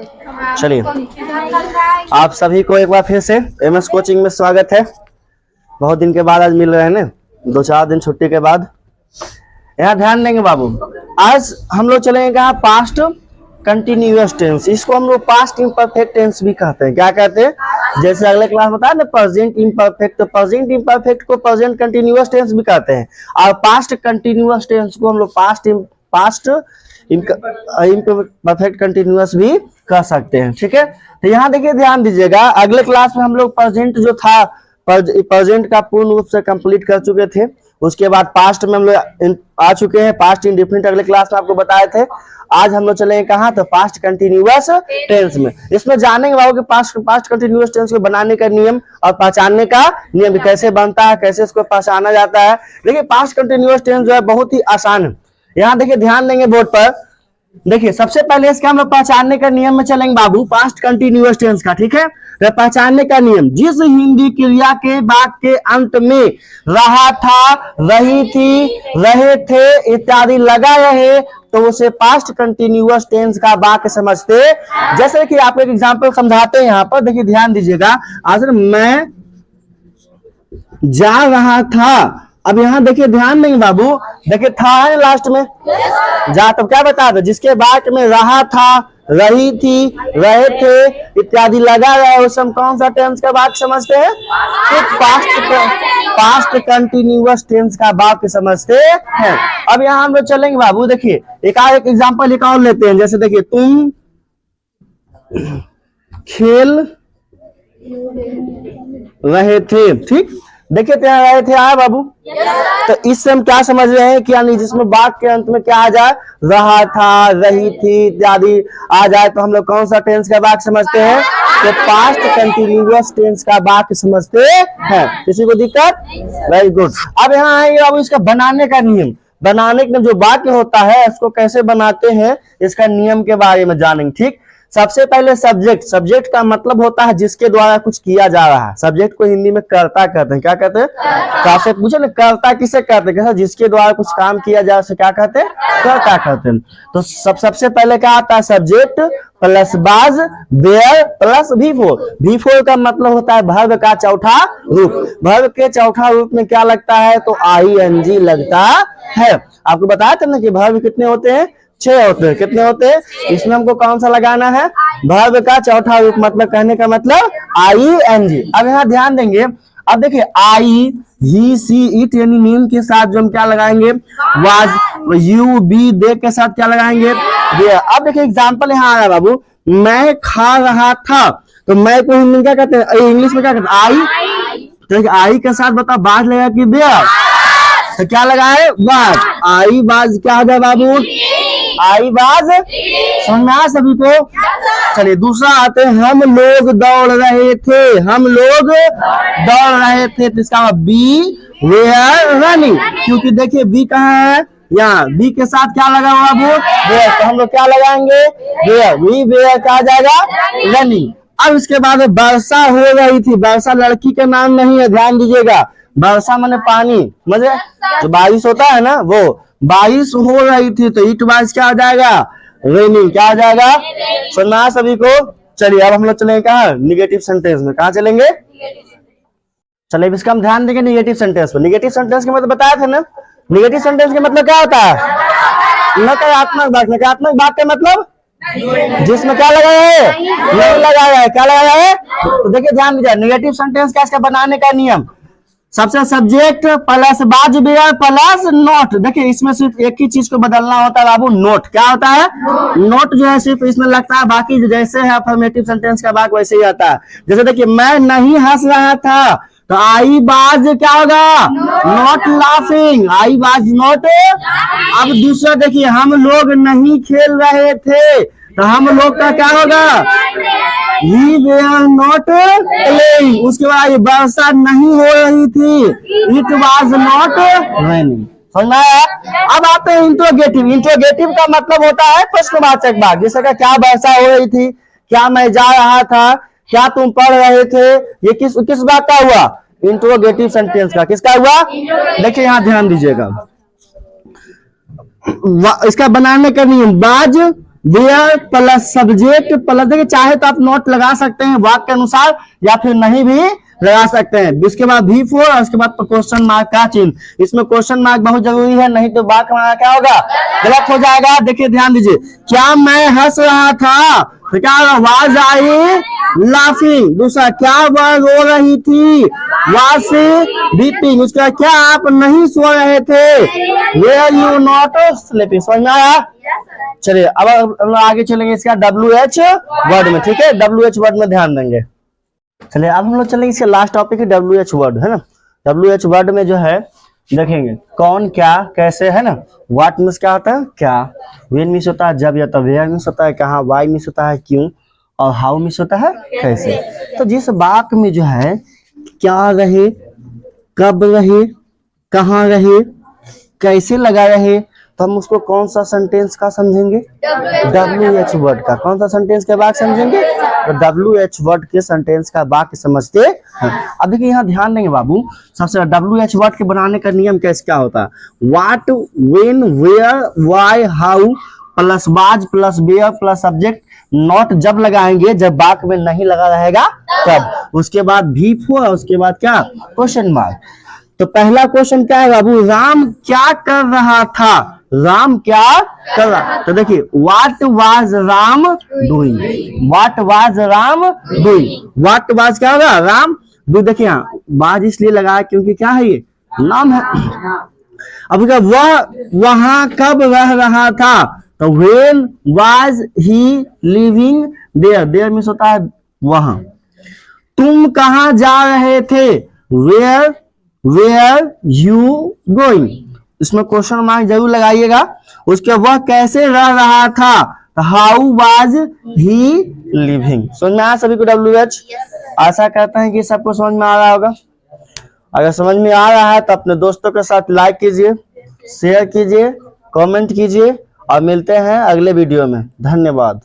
चलिए, आप सभी को एक बार फिर से एमएस कोचिंग में स्वागत है। बहुत दिन के बाद आज मिल रहे हैं ना, 2-4 दिन छुट्टी के बाद। यहाँ ध्यान देंगे बाबू, आज हम लोग चलेंगे कहाँ, पास्ट कंटिन्यूअस टेंस। इसको हम लोग पास्ट इम्परफेक्ट टेंस भी कहते हैं। क्या कहते हैं? जैसे अगले क्लास बताया ना प्रेजेंट इम्परफेक्ट, तो प्रेजेंट इम्परफेक्ट को प्रेजेंट कंटिन्यूअस टेंस भी कहते हैं, और पास्ट कंटिन्यूअस टेंस को हम लोग पास्ट इम्परफेक्ट कंटिन्यूअस भी कह सकते हैं। ठीक है, तो यहाँ देखिए ध्यान दीजिएगा, अगले क्लास में हम लोग प्रेजेंट जो था, प्रेजेंट का पूर्ण रूप से कंप्लीट कर चुके थे। उसके बाद पास्ट में हम लोग आ चुके हैं, पास्ट इंडेफिनिट अगले क्लास में आपको बताए थे। आज हम लोग चलेंगे कहाँ, तो पास्ट कंटिन्यूअस टेंस में। इसमें जानेंगे बाबू कि पास्ट कंटिन्यूअस टेंस को बनाने का नियम और पहचानने का नियम कैसे बनता है, कैसे इसको पहचाना जाता है। देखिए पास्ट कंटिन्यूअस टेंस जो है बहुत ही आसान है। यहाँ देखिए ध्यान देंगे बोर्ड पर, देखिए सबसे पहले इसका हम लोग पहचानने का नियम में चलेंगे बाबू, पास्ट कंटिन्यूअस टेंस का। ठीक है, तो पहचानने का नियम, जिस हिंदी क्रिया के वाक्य के अंत में रहा था, रही थी, रहे थे इत्यादि लगा रहे, तो उसे पास्ट कंटिन्यूअस टेंस का वाक्य समझते। जैसे कि आपको एक एग्जांपल समझाते हैं यहाँ पर, देखिए ध्यान दीजिएगा। आज मैं जा रहा था, अब यहाँ देखिए ध्यान देंगे बाबू, देखिए था है लास्ट में, जा, तो क्या बता दो, जिसके बाद में रहा था, रही थी, रहे थे इत्यादि लगा रहा है, उस हम कौन सा टेंस का वाक्य समझते हैं? पास्ट कंटिन्यूअस टेंस का वाक्य समझते हैं। अब यहाँ हम लोग चलेंगे बाबू, देखिए एक एग्जांपल एक और लेते हैं। जैसे देखिए, तुम खेल रहे थे, ठीक, देखिए तो यहाँ रहे थे आया बाबू, तो इससे हम क्या समझ रहे हैं कि यानी जिसमें वाक्य के अंत में क्या आ जाए, रहा था, रही थी इत्यादि आ जाए, तो हम लोग कौन सा टेंस का वाक्य समझते हैं? तो पास्ट कंटिन्यूअस टेंस का वाक्य समझते हैं। किसी को दिक्कत? Very good. अब यहाँ आएंगे बाबू इसका बनाने का नियम। बनाने का जो वाक्य होता है इसको कैसे बनाते हैं, इसका नियम के बारे में जानेंगे। ठीक, सबसे पहले सब्जेक्ट। सब्जेक्ट का मतलब होता है जिसके द्वारा कुछ किया जा रहा है। सब्जेक्ट को हिंदी में कर्ता कहते हैं। क्या कहते हैं? तो आपसे पूछे ना, कर्ता किसे कहते हैं? जिसके द्वारा कुछ काम किया जा उसे क्या कहते हैं? कर्ता कहते हैं। तो सबसे पहले क्या आता है? सब्जेक्ट प्लस बाज वेयर प्लस V4 का मतलब होता है वर्ब का चौथा रूप। वर्ब के चौथा रूप में क्या लगता है? तो ING लगता है। आपको बताया था ना कि वर्ब कितने होते हैं? 6 होते हैं। कितने होते हैं? इसमें हमको कौन सा लगाना है? वर्ब का चौथा रूप, मतलब कहने का मतलब ING। अब यहाँ ध्यान देंगे, अब देखिए I, he, she, it यानी नेम के साथ जो हम क्या लगाएंगे? was, you, be, they के साथ क्या लगाएंगे? there। अब देखिए एग्जाम्पल यहाँ आ रहा है बाबू, मैं खा रहा था, तो मैं को हिंदी में क्या कहते हैं? इंग्लिश में क्या कहते हैं? I। तो I के साथ बताओ बाज लगा कि बेयर, तो क्या लगा है? वाज। I was क्या हो जाए बाबू? I was। समझ में आया सभी को? चलिए दूसरा आते हैं, हम लोग दौड़ रहे थे। हम लोग दौड़ रहे थे, तो इसका बी वेयर रनिंग, क्योंकि देखिए बी कहाँ है? यहाँ। बी के साथ क्या लगा हुआ बाबू? वेयर। तो हम लोग क्या लगाएंगे? वेयर। वी वेयर क्या आ जाएगा? रनिंग। अब इसके बाद वर्षा हो रही थी। वर्षा लड़की का नाम नहीं है, ध्यान दीजिएगा। वर्षा माने पानी, मजे जो बारिश होता है ना, वो बारिश हो रही थी, तो इट वाज क्या आ जाएगा? रेनिंग। क्या आ जाएगा? सुनना सभी को। चलिए अब हम लोग चलेंगे कहाँ? निगेटिव सेंटेंस में। कहाँ चलेंगे? चलिए इसका हम ध्यान देंगे निगेटिव सेंटेंस पर। निगेटिव सेंटेंस के मतलब बताया था ना, निगेटिव सेंटेंस का मतलब क्या होता है? नकारात्मक बात। नकारात्मक बात का मतलब जिसमें क्या लगाया है? नहीं लगाया है। क्या लगाया है? तो देखिए ध्यान दीजिए, निगेटिव सेंटेंस का इसका बनाने का नियम, सबसे सब्जेक्ट प्लस बाज वेयर प्लस नोट। देखिए इसमें सिर्फ एक ही चीज को बदलना होता है बाबू, नोट। क्या होता है? नोट जो है सिर्फ इसमें लगता है, बाकी जैसे है अफर्मेटिव सेंटेंस का वाक्य वैसे ही आता है। जैसे देखिए, मैं नहीं हंस रहा था, तो I was क्या होगा? Not laughing. I was not. अब दूसरा देखिए, हम लोग नहीं खेल रहे थे, तो हम लोग का क्या होगा? We were not playing। उसके बाद वर्षा नहीं हो रही थी, It was not raining। समझना है? अब आते हैं इंट्रोगेटिव। इंट्रोगेटिव का मतलब होता है प्रश्नवाचक वाक्य। जैसे कि क्या वर्षा हो रही थी, क्या मैं जा रहा था, क्या तुम पढ़ रहे थे, ये किस बात का हुआ? इंट्रोगेटिव सेंटेंस का। किसका हुआ? देखिए यहाँ ध्यान दीजिएगा, इसका बनाने का नियम, बाज वेयर प्लस सब्जेक्ट प्लस, देखिए चाहे तो आप नोट लगा सकते हैं वाक्य के अनुसार या फिर नहीं भी लगा सकते हैं। उसके बाद V4 और उसके बाद क्वेश्चन मार्क का चिन्ह। इसमें क्वेश्चन मार्क बहुत जरूरी है, नहीं तो वाक्य हमारा क्या होगा, गलत हो जाएगा। देखिए ध्यान दीजिए, क्या मैं हंस रहा था, तो क्या वाज आई लाफिंग। दूसरा, क्या वह रो रही थी, वाज वीपिंग। उसका, क्या आप नहीं सो रहे थे, वेयर यू नॉट स्लीपिंग। समझ में आया? चलिए अब हम लोग आगे चलेंगे इसका WH वर्ड में, ठीक है, WH वर्ड में ध्यान देंगे। चलिए अब हम लोग चलेंगे इसका लास्ट टॉपिक है WH वर्ड, है ना। WH वर्ड में जो है देखेंगे कौन, क्या, कैसे, है ना। व्हाट मीन्स क्या होता है, क्या। व्हेन मीन्स होता है जब या तब। वेयर मीन्स होता है कहाँ। व्हाई मीन्स होता है क्यों। और हाउ मीन्स होता है कैसे। तो जिस वाक्य में जो है क्या रहे, कब रहे, कहाँ रहे, कैसे लगा रहे, तो हम उसको कौन सा सेंटेंस का समझेंगे, WH वर्ड का। कौन सा सेंटेंस के वाक्य समझेंगे, तो WH वर्ड के सेंटेंस का वाक्य समझते हैं। अब देखिए यहाँ ध्यान देंगे बाबू, सबसे WH वर्ड के बनाने का नियम कैसे क्या होता है। What, when, where, why, how plus was plus where plus subject. Not जब लगाएंगे जब वाक्य में नहीं लगा रहेगा तब। उसके बाद V4 और उसके बाद क्या, क्वेश्चन मार्क। तो पहला क्वेश्चन क्या है बाबू, राम क्या कर रहा था। राम क्या कर रहा, तो देखिए what was Ram doing. What was Ram doing. What was क्या होगा, राम डू। देखिए यहाँ वाज इसलिए लगा क्योंकि क्या है, ये नाम है। अब क्या, वह वहां कब रह रहा था, तो when was he living there. There means होता है वहां। तुम कहां जा रहे थे, वेयर यू गोइंग। इसमें क्वेश्चन मार्क जरूर लगाइएगा। उसके वह कैसे रह रहा था, हाउ वाज ही लिविंग। समझ में आया सभी को WH। आशा करते हैं कि सबको समझ में आ रहा होगा। अगर समझ में आ रहा है तो अपने दोस्तों के साथ लाइक कीजिए, शेयर कीजिए, कमेंट कीजिए और मिलते हैं अगले वीडियो में। धन्यवाद।